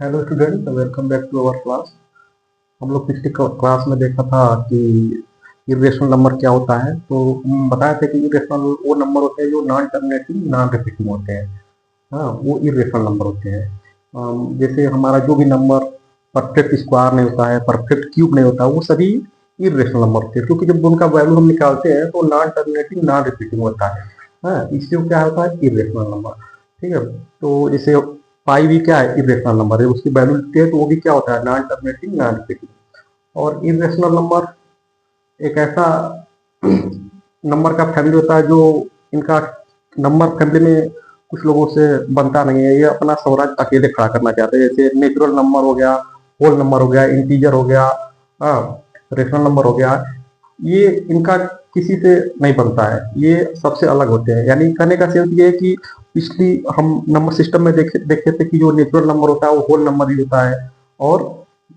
Hello student, welcome back to our class. हम लोग पिछली क्लास में देखा था कि इरेशनल नंबर क्या होता है। तो हम बताए थे कि इरेशनल वो नंबर होते हैं जो नॉन टर्मिनेटिंग नॉन रिपीटिंग होते हैं। हाँ, वो इरेशनल नंबर होते हैं। जैसे हमारा जो भी नंबर परफेक्ट स्क्वायर नहीं होता है, परफेक्ट क्यूब नहीं होता, वो सभी इरेशनल नंबर होते हैं, क्योंकि जब उनका वैल्यू हम निकालते हैं तो नॉन टर्मिनेटिंग नॉन रिपीटिंग होता है। हाँ, इससे वो क्या होता है, इरेशनल नंबर। ठीक है। तो जैसे पाई भी क्या है, इरेशनल नंबर है, उसकी वैल्यू लिखते हैं तो वो भी क्या होता है, नॉन टर्मिनेटिंग नॉन रिपीटिंग। और इरेशनल नंबर एक ऐसा नंबर का फैमिली होता है जो इनका नंबर फैमिली में कुछ लोगों से बनता नहीं है। ये अपना स्वराज अकेले खड़ा करना चाहते हैं। जैसे नेचुरल नंबर हो गया, होल नंबर हो गया, इंटीजर हो गया, रेशनल नंबर हो गया, ये इनका किसी से नहीं बनता है, ये सबसे अलग होते हैं। यानी कहने का सेंस ये है कि पिछली हम नंबर सिस्टम में देखे थे कि जो नेचुरल नंबर होता है वो होल नंबर भी होता है और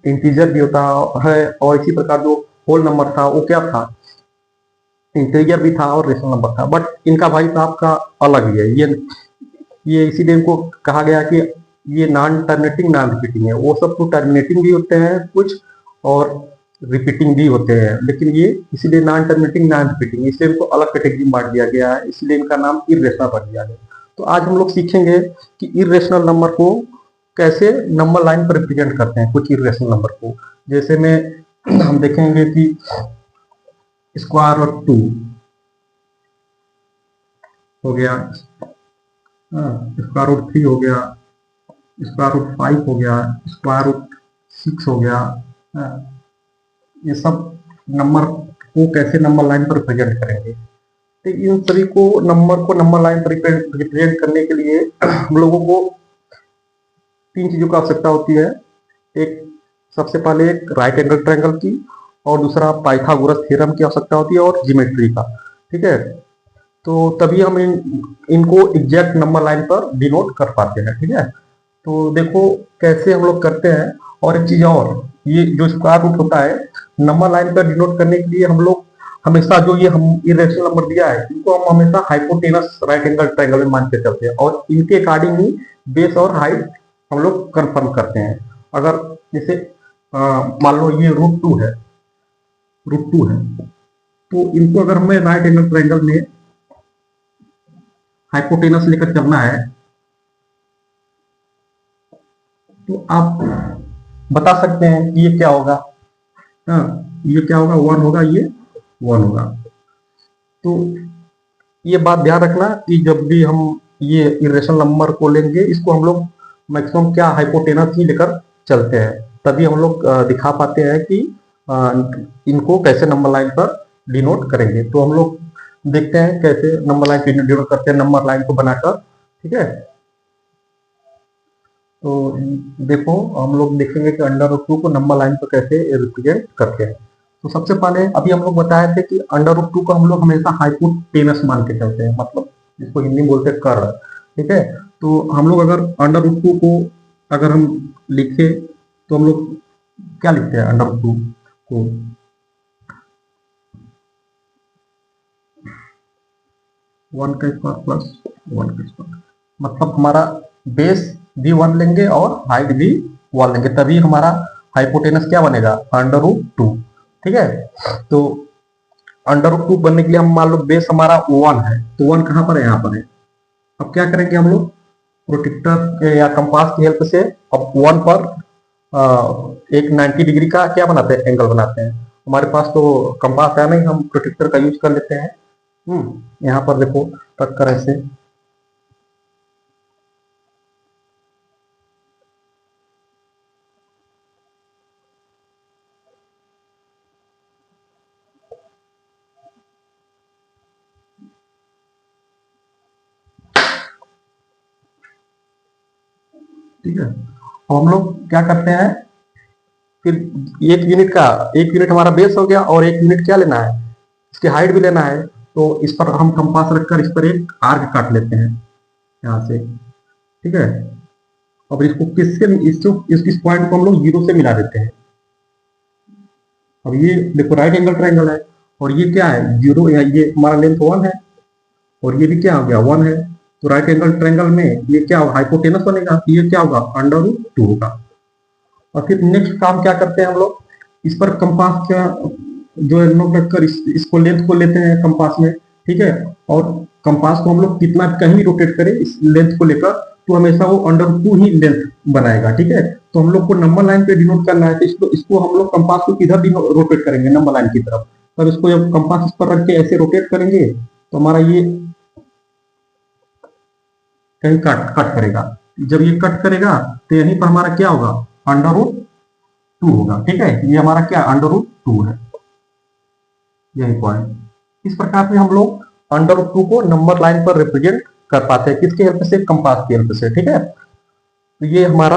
इंटीजर भी होता है, और इसी प्रकार जो होल नंबर था वो क्या था, इंटीजर भी था और रेशनल नंबर था। बट इनका भाई साहब का अलग ही है। ये इसीलिए इनको कहा गया कि ये नॉन टर्मिनेटिंग नॉन रिपीटिंग है। वो सब तो टर्मिनेटिंग भी होते हैं कुछ और रिपीटिंग भी होते हैं, लेकिन ये इसीलिए नॉन टर्मिनेटिंग नॉन रिपीटिंग, इसलिए इनको अलग कैटेगरी में बांट दिया गया है, इसलिए इनका नाम इरेशनल रख दिया गया। तो आज हम लोग सीखेंगे कि इरेशनल नंबर को कैसे नंबर लाइन पर रिप्रेजेंट करते हैं, कुछ इरेशनल नंबर को। जैसे में हम देखेंगे कि स्क्वायर रूट 2 हो गया, स्क्वायर रूट 3 हो गया, स्क्वायर रूट 5 हो गया, स्क्वायर रूट 6 हो गया। हाँ, ये सब नंबर को कैसे नंबर लाइन पर रिप्रेजेंट करेंगे। तो इन सभी को नंबर लाइन पर रिप्रेजेंट करने के लिए हम लोगों को तीन चीजों की आवश्यकता होती है। एक, सबसे पहले एक राइट एंगल ट्रायंगल की, और दूसरा पाइथागोरस थ्योरम की आवश्यकता होती है, और ज्योमेट्री का। ठीक है। तो तभी हम इनको एग्जैक्ट नंबर लाइन पर डिनोट कर पाते हैं। ठीक है। तो देखो कैसे हम लोग करते हैं। और एक चीज और, ये जो स्क्वायर रूट होता है, नंबर लाइन पर डिनोट करने के लिए हम लोग हमेशा जो ये हम इरेशनल नंबर दिया है इनको हम हमेशा हाइपोटेनस राइट एंगल ट्रायंगल में मान के चलते हैं, और इनके अकॉर्डिंग ही बेस और हाइट हम लोग कंफर्म करते हैं। अगर जैसे मान लो ये रूट टू है, तो इनको अगर हमें राइट एंगल ट्रायंगल में हाइपोटेनस लेकर चलना है तो आप बता सकते हैं कि ये क्या होगा। हाँ, ये क्या होगा, वन होगा, ये वन होगा। तो ये बात ध्यान रखना कि जब भी हम ये इरेशनल नंबर को लेंगे, इसको हम लोग मैक्सिमम क्या हाइपोटेनस ही लेकर चलते हैं, तभी हम लोग दिखा पाते हैं कि इनको कैसे नंबर लाइन पर डिनोट करेंगे। तो हम लोग देखते हैं कैसे नंबर लाइन पर डिनोट करते हैं, नंबर लाइन को बनाकर। ठीक है। तो देखो हम लोग देखेंगे कि अंडर रूट 2 को नंबर लाइन पर कैसे रिप्रेजेंट करते हैं। तो सबसे पहले अभी हम लोग बताए थे कि अंडर रूट 2 को हम लोग हमेशा हाइपोटेनस मान के चलते हैं, मतलब जिसको हिंदी में बोलते हैं कर्ण। ठीक है। तो हम लोग अगर अंडर रूट 2 को अगर हम लिखे तो हम लोग क्या लिखते हैं, अंडर रूट 2 को वन का स्क्वायर प्लस वन का स्क्वायर, मतलब हमारा बेस भी वन लेंगे और हाइट भी वन लेंगे, तभी हमारा हाइपोटेनस क्या बनेगा, अंडर रूट 2। ठीक है। तो अंडर रूट 2 बनने के लिए हम मान लो बेस हमारा वन है, तो वन कहां पर है, यहाँ पर है। अब क्या करेंगे हम लोग, प्रोटेक्टर या कंपास की हेल्प से अब वन पर एक 90 डिग्री का क्या बनाते हैं, एंगल बनाते हैं। हमारे पास तो कंपास है नहीं, हम प्रोटेक्टर का यूज कर लेते हैं। यहाँ पर देखो रख कर ऐसे, ठीक है। अब हम लोग क्या करते हैं, फिर एक यूनिट हमारा बेस हो गया, और एक यूनिट क्या लेना है, इसकी हाइट भी लेना है। तो इस पर हम कंपास रखकर इस पर एक आर्क काट लेते हैं यहाँ से। ठीक है। अब इसको किससे इस पॉइंट को हम लोग जीरो से मिला देते हैं। अब ये देखो राइट एंगल ट्रायंगल है, और ये क्या है, जीरो, ये हमारा लेंथ वन है, और ये भी क्या हो गया, वन है। तो राइट एंगल ट्रायंगल में ये क्या होगा, हाइपोटेनस बनेगा, ये क्या होगा, अंडर रूट 2 होगा। और फिर नेक्स्ट काम क्या करते हैं हम लोग, इस पर कंपास का जो है नोट रखकर इसको लेंथ को लेते हैं कंपास में, ठीक है। और कंपास को हम लोग कितना कहीं रोटेट करें इस लेंथ को लेकर, तो हमेशा वो अंडर 2 ही लेंथ बनाएगा, ठीक है। तो हम लोग को नंबर लाइन पे डिनोट करना है, तो इसको हम लोग कंपास को किधर रोटेट करेंगे, नंबर लाइन की तरफ। तब इसको जब कंपास इस पर रख के ऐसे रोटेट करेंगे तो हमारा ये कहीं कट करेगा। जब ये कट करेगा तो यहीं पर हमारा क्या होगा, अंडर रूट 2 होगा, ठीक है। ये हमारा क्या अंडर रूट 2 है, यही पॉइंट। इस प्रकार से हम लोग अंडर रूट 2 को नंबर लाइन पर रिप्रेजेंट कर पाते हैं, किसकी हेल्प से, कंपास की हेल्प से, ठीक है। तो ये हमारा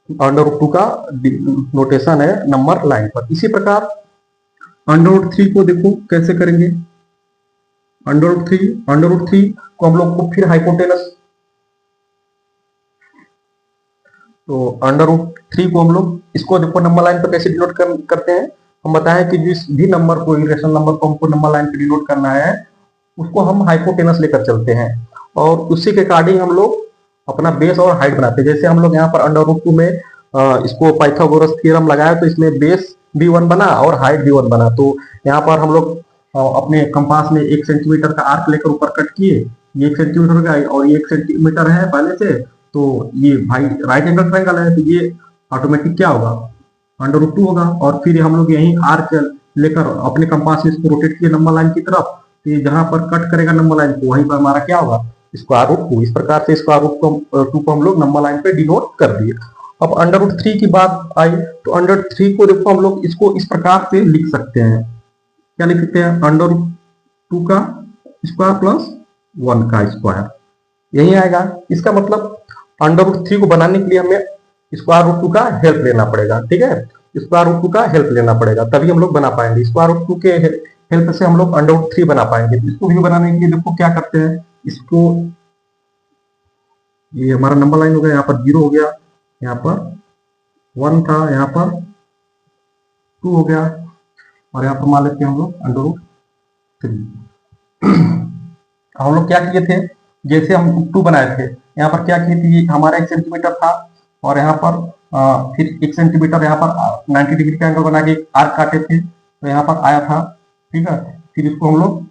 अंडर रूट 2 का नोटेशन है नंबर लाइन पर। इसी प्रकार अंडर रूट 3 को देखो कैसे करेंगे। अंडर रूट 3 को हम लोग को फिर हाइपोटेनस, तो अंडर रूट 3 को हम लोग इसको देखो नंबर लाइन पर कैसे डिनोट करते हैं। हम बताएं कि जिस भी नंबर को, इरेशनल नंबर को हमको नंबर लाइन पर डिनोट करना है, उसको हम हाइपोटेनस लेकर चलते हैं और उसी के अकॉर्डिंग हम लोग अपना बेस और हाइट बनाते हैं। जैसे हम लोग यहाँ पर अंडर रूट 2 में इसको पाइथागोरस थ्योरम लगाया तो इसमें बेस भी 1 बना और हाइट भी 1 बना। तो यहाँ पर हम लोग अपने कंपास में 1 सेंटीमीटर का आर्क लेकर ऊपर कट किए, ये 1 सेंटीमीटर का और ये 1 सेंटीमीटर है पहले से, तो ये भाई राइट एंगल ट्रायंगल है, तो ये ऑटोमेटिक क्या होगा, अंडर रूट 2 होगा। और फिर हम लोग यही आर्क लेकर अपने कंपास में इसको रोटेट किए नंबर लाइन की तरफ, तो ये जहां पर कट करेगा नंबर लाइन को वहीं पर हमारा क्या होगा, स्क्वायर रूट 2। इस प्रकार से स्क्वायर रूट 2 को हम लोग नंबर लाइन पे डिनोट कर दिए। अब अंडर रूट 3 की बात आई, तो अंडर 3 को देखो हम लोग इसको इस प्रकार से लिख सकते हैं। क्या लिख सकते हैं, अंडर रूट 2 का स्क्वायर प्लस 1 का स्क्वायर, यही आएगा। इसका मतलब अंडर रूट 3 को बनाने के लिए हमें स्क्वायर रूट 2 का हेल्प लेना पड़ेगा, ठीक है। स्क्वायर रूट 2 का हेल्प लेना पड़ेगा तभी हम लोग बना पाएंगे। स्क्वायर रूट 2 के हेल्प से हम लोग अंडर रूट 3 बना पाएंगे। तो इसको भी बनाने के लिए देखो क्या करते हैं, इसको, ये हमारा नंबर लाइन हो गया, यहाँ पर 0 हो गया, यहाँ पर 1 था, यहाँ पर 2 हो गया, और यहाँ पर मान लेते हैं हम लोग अंडर रूट 3। हम लोग क्या किए थे, जैसे हम 2 बनाए थे, यहाँ पर क्या किए थे, हमारा 1 सेंटीमीटर था और यहाँ पर फिर 1 सेंटीमीटर यहाँ पर 90 डिग्री का एंगल बना के आर्क काटे थे, तो यहाँ पर आया था, ठीक है। फिर इसको हम लोग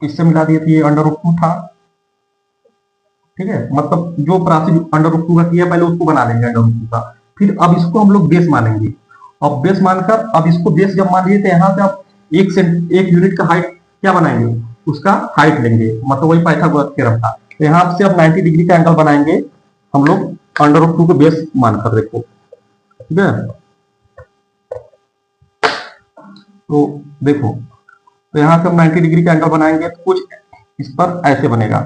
इससे मिला दिए थे, ये अंडर रूट 2 था, ठीक है। मतलब जो राशि अंडर रूट 2 का किया पहले उसको बना लेंगे अंडर रूट 2 का। फिर अब इसको हम लोग बेस मानेंगे, अब बेस मानकर अब इसको बेस जब मान लिए तो यहाँ से अब 1 यूनिट का हाइट क्या बनाएंगे, उसका हाइट लेंगे, मतलब वही पाइथागोरस थ्योरम था। तो यहाँ से अब 90 डिग्री का एंगल बनाएंगे हम लोग अंडर रूट 2 को बेस मानकर, देखो, ठीक है। तो देखो, तो यहाँ से हम 90 डिग्री का एंगल बनाएंगे तो कुछ इस पर ऐसे बनेगा,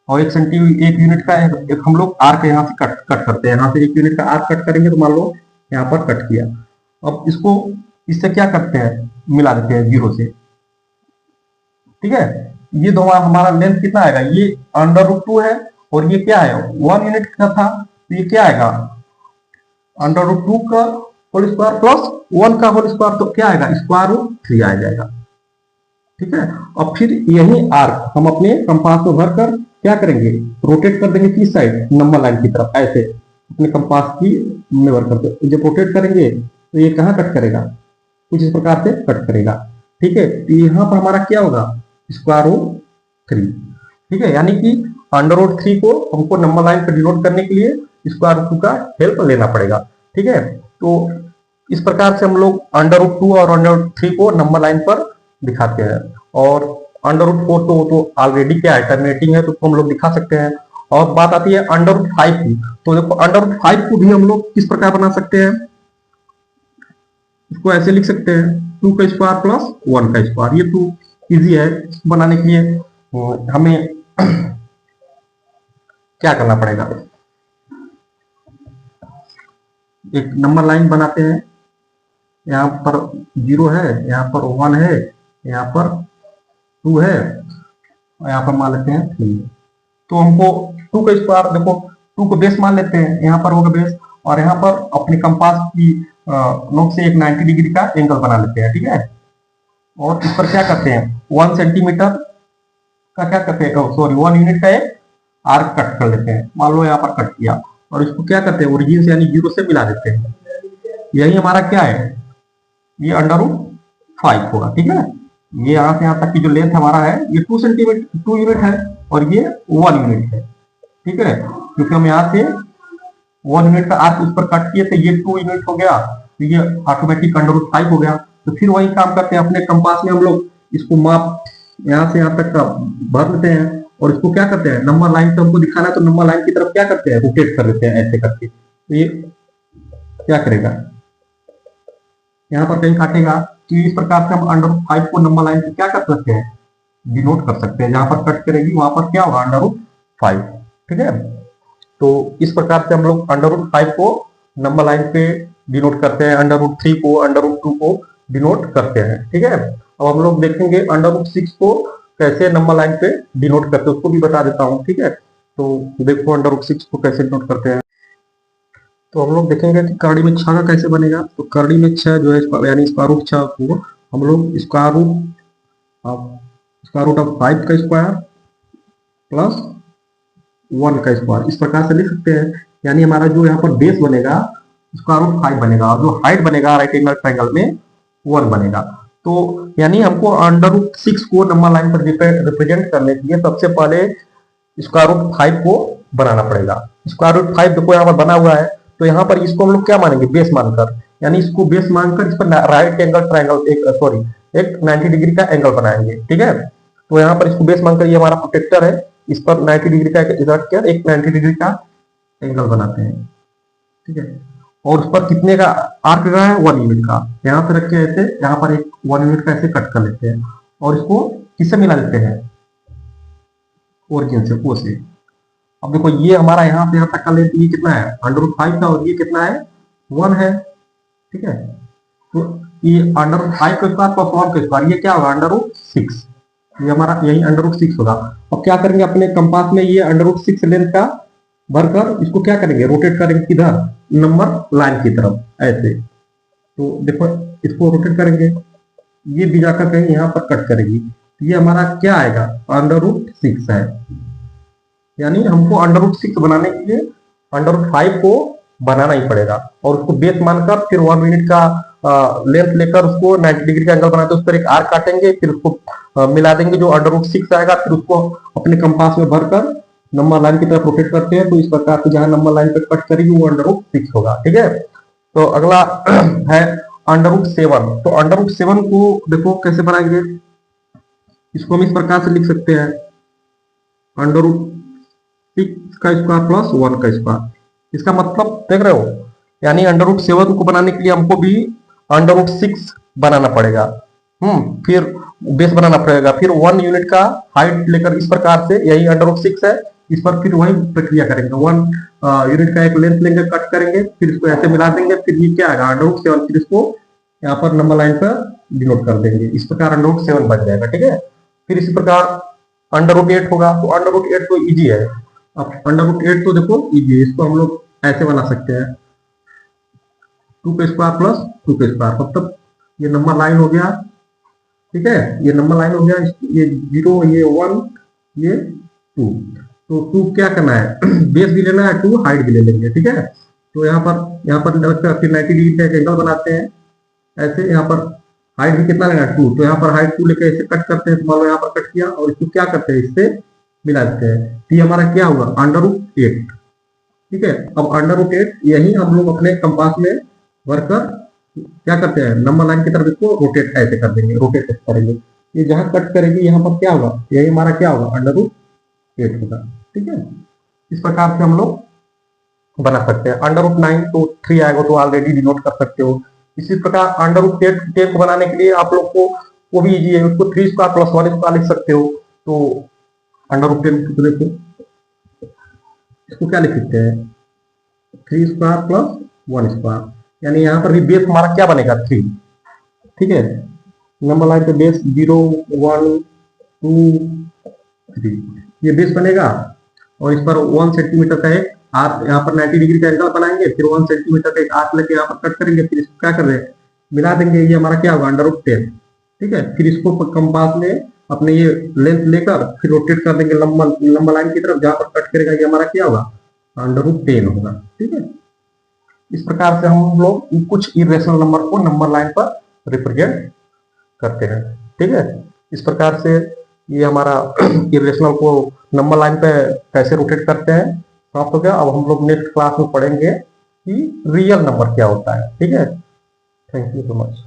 और 1 यूनिट का एक हम लोग आर्क यहाँ से कट करते हैं, यहाँ से 1 यूनिट का आर्क कट करेंगे तो मान लो यहाँ पर कट किया। अब इसको इससे क्या करते हैं, मिला देते हैं 0 से, ठीक है। ये दो हमारा लेंथ कितना आएगा, ये अंडर रूट 2 है और ये क्या है 1 यूनिट का था, तो ये क्या आएगा, अंडर रूट 2 का होल स्क्वायर प्लस 1 का होल स्क्वायर, तो क्या आएगा, स्क्वायर रूट 3 आ जाएगा, ठीक है। अब फिर यही आर्क हम अपने कंपास में भरकर क्या करेंगे, रोटेट कर देंगे किस साइड, नंबर लाइन की तरफ, ऐसे अपने कंपास की में भर करते। जब रोटेट करेंगे तो ये कहाँ कट करेगा, कुछ इस प्रकार से कट करेगा, ठीक है। तो यहाँ पर हमारा क्या होगा, स्क्वायर रूट 3, ठीक है। यानी कि अंडर रूट 3 को हमको नंबर लाइन पर डिनोट करने के लिए स्क्वायर रूट 2 का हेल्प लेना पड़ेगा, ठीक है। तो इस प्रकार से हम लोग अंडर रूट 2 और अंडर रूट 3 को नंबर लाइन पर दिखाते हैं। और अंडर रूट 4 तो ऑलरेडी क्या है, टर्मिनेटिंग है, तो हम लोग दिखा सकते हैं। और बात आती है अंडर रूट 5 की, तो देखो अंडर रूट 5 को भी हम लोग किस प्रकार बना सकते हैं, इसको ऐसे लिख सकते हैं 2 का स्क्वायर प्लस 1 का स्क्वायर। ये तो इजी है, बनाने के लिए हमें क्या करना पड़ेगा, एक नंबर लाइन बनाते हैं, यहाँ पर 0 है, यहाँ पर 1 है, यहाँ पर 2 है, और यहाँ पर मान लेते हैं 3। तो हमको 2 का स्क्वायर, देखो 2 को बेस मान लेते हैं, यहाँ पर होगा बेस, और यहाँ पर अपने कंपास की नोक से एक 90 डिग्री का एंगल बना लेते हैं, ठीक है। और इस पर क्या करते हैं, 1 सेंटीमीटर का क्या करते हैं, सॉरी 1 यूनिट का एक आर्क कट कर लेते हैं, मान लो यहाँ पर कट किया। और इसको क्या करते हैं, ओरिजिन से यानी 0 से मिला देते हैं। यही हमारा क्या है, ये √5 होगा। ठीक है, ये यहां से यहां तक की जो लेंथ हमारा है ये 2 सेंटीमीटर 2 यूनिट है और ये 1 यूनिट है। ठीक है, क्योंकि हम यहाँ से 1 यूनिट का आर्क उस पर कट किए थे, ये 2 यूनिट हो गया, तो ये ऑटोमेटिक √5 हो गया। तो फिर वही काम करते हैं, अपने कंपास में हम लोग इसको माप यहाँ से यहाँ तक का भर लेते हैं और इसको क्या करते हैं, नंबर लाइन से हमको दिखाना है तो नंबर लाइन की तरफ क्या करते हैं, रोटेट कर देते हैं ऐसे करके। तो ये क्या करेगा, यहाँ पर कहीं काटेगा, तो इस प्रकार से हम √5 को नंबर लाइन से क्या कर सकते हैं, डिनोट कर सकते हैं। जहां पर कट करेगी वहां पर क्या होगा, √5। ठीक है, तो इस प्रकार से हम लोग √5 को नंबर लाइन पे डिनोट करते हैं, √3 को √2 को डिनोट करते हैं। ठीक है, अब हम लोग देखेंगे √6 को कैसे नंबर लाइन पे डिनोट करते हैं, उसको भी बता देता हूँ। ठीक है, तो देखो √6 को कैसे डिनोट करते हैं। तो हम लोग देखेंगे कि करड़ी में 6 का कैसे बनेगा। तो करड़ी में 6 जो है यानी √6 को हम लोग √5 का स्क्वायर प्लस 1 का स्क्वायर इस प्रकार से लिख सकते हैं। यानी हमारा जो यहाँ पर बेस बनेगा √5 बनेगा और जो हाइट बनेगा राइट एंगल ट्रायंगल में 1 बनेगा। तो यानी हमको √6 को नंबर लाइन पर रिप्रेजेंट करने के लिए सबसे पहले √5 को बनाना पड़ेगा। √5 देखो यहाँ पर बना हुआ है, तो यहाँ पर इसको हम लोग क्या मानेंगे, बेस मानकर, यानी इसको बेस मानकर इस पर राइट एंगल ट्रायंगल एक 90 डिग्री का एंगल बनाएंगे। ठीक है, तो यहाँ पर इसको बेस मानकर ये हमारा प्रोटेक्टर है, इस पर 90 डिग्री का एक 90 डिग्री का एंगल बनाते हैं। ठीक है, और उस पर कितने का आर्क का है, 1 यूनिट का। यहाँ से रख के ऐसे यहाँ पर एक 1 यूनिट का ऐसे कट कर लेते हैं और इसको किससे मिला देते हैं, ओरिजिन से, ओ से। अब देखो ये हमारा यहाँ से यहाँ तक का लेंथ ये कितना है, √5 का, और ये कितना है, 1 है। ठीक है, तो ये √5 का स्क्वायर प्लस 1 का स्क्वायर ये क्या होगा, √6। ये हमारा यही √6 होगा। अब क्या करेंगे, अपने कंपास में ये √6 लेंथ का भरकर इसको क्या करेंगे, रोटेट करेंगे किधर, नंबर लाइन की तरफ ऐसे। तो देखो इसको रोटेट करेंगे, ये भी जाकर कहीं यहाँ पर कट करेगी, ये हमारा क्या आएगा, √6 है। यानी हमको √6 बनाने के लिए √5 को बनाना ही पड़ेगा और उसको बेस मानकर फिर 1 यूनिट का लेंथ लेकर उसको 90 डिग्री का एंगल बनाते हैं, उस पर एक आर्क काटेंगे, फिर उसको मिला देंगे, जो √6 आएगा, फिर उसको अपने कंपास में भरकर नंबर लाइन की तरफ रोटेट करते हैं। तो इस प्रकार से जहां नंबर लाइन पे कट करेगी वो √6 होगा। ठीक है, तो अगला है √7। तो √7 को देखो कैसे बनाएंगे, इसको हम इस प्रकार से लिख सकते हैं, √6 का स्क्वायर प्लस 1 का स्क्वायर। इसका मतलब देख रहे हो, यानी √7 को बनाने के लिए हमको भी √6 बनाना पड़ेगा, फिर बेस बनाना पड़ेगा, फिर 1 यूनिट का हाइट लेकर इस प्रकार से, यही √6 है, इस पर फिर वही प्रक्रिया करेंगे, 1 यूनिट का एक लेंथ लेंगे, कट करेंगे, फिर इसको ऐसे मिला देंगे, फिर ये क्या आएगा, √7, फिर इसको यहाँ पर नंबर लाइन पर डिनोट कर देंगे, इस प्रकार √7 बन जाएगा। ठीक है, फिर इसी प्रकार √8 होगा। तो √8 तो इजी है, अब √8 तो देखो इजी है, इसको हम लोग ऐसे बना सकते हैं, 2 का स्क्वायर प्लस 2 का स्क्वायर, मतलब ये नंबर लाइन हो गया। ठीक है, ये नंबर लाइन हो गया, ये 0, ये 1, ये 2। तो 2 क्या करना है, बेस भी लेना है, 2 हाइट भी ले लेंगे। ठीक है, तो यहाँ पर फिर 90 डिग्री का एंगल बनाते हैं ऐसे, यहाँ पर हाइट भी कितना लेना है, 2। तो यहाँ पर हाइट 2 लेकर ऐसे कट करते हैं, तो मान लो यहाँ पर कट किया और इसको क्या करते हैं, इससे मिला देते हैं, तो ये हमारा क्या हुआ, √8। ठीक है, अब √8 यही हम लोग अपने कंपास में भरकर क्या करते हैं, नंबर लाइन की तरफ इसको रोटेट ऐसे कर देंगे, रोटेट करेंगे, ये जहां कट करेगी यहाँ पर क्या होगा, यही हमारा क्या होगा, √8 होगा। ठीक है, इस प्रकार से हम लोग बना सकते हैं। √9 तो 3 आएगा, तो ऑलरेडी डिनोट कर सकते हो। इसी प्रकार √10 को बनाने के लिए आप लोग को वो भी इजी है, उसको 3 स्क्वायर प्लस 1 स्क्वायर लिख सकते हो। तो √10 को देखो, इसको क्या लिख सकते हैं, 3 स्क्वायर प्लस 1 स्क्वायर, यानी यहाँ पर भी बेस हमारा क्या बनेगा, 3। ठीक है, नंबर लाइन पे बेस 0, 1, 2, 3 ये बेस बनेगा, और इस पर 1 सेंटीमीटर का एक आर्क, यहाँ पर 90 डिग्री का एंगल बनाएंगे, फिर 1 सेंटीमीटर का एक आर्क लेके यहाँ पर कट करेंगे, फिर इसको क्या कर रहे हैं, मिला देंगे, ये हमारा क्या होगा, √10। ठीक है, फिर इसको कंपास में अपने ये लेंथ लेकर फिर रोटेट कर देंगे नंबर लाइन की तरफ, जहां पर कट करेगा ये हमारा क्या होगा, अंडर रूट 10 होगा। ठीक है, इस प्रकार से हम लोग कुछ इरेशनल नंबर को नंबर लाइन पर रिप्रेजेंट करते हैं। ठीक है, इस प्रकार से ये हमारा इरेशनल को नंबर लाइन पे कैसे रोटेट करते हैं समाप्त हो गया। अब हम लोग नेक्स्ट क्लास में पढ़ेंगे कि रियल नंबर क्या होता है। ठीक है, थैंक यू सो मच।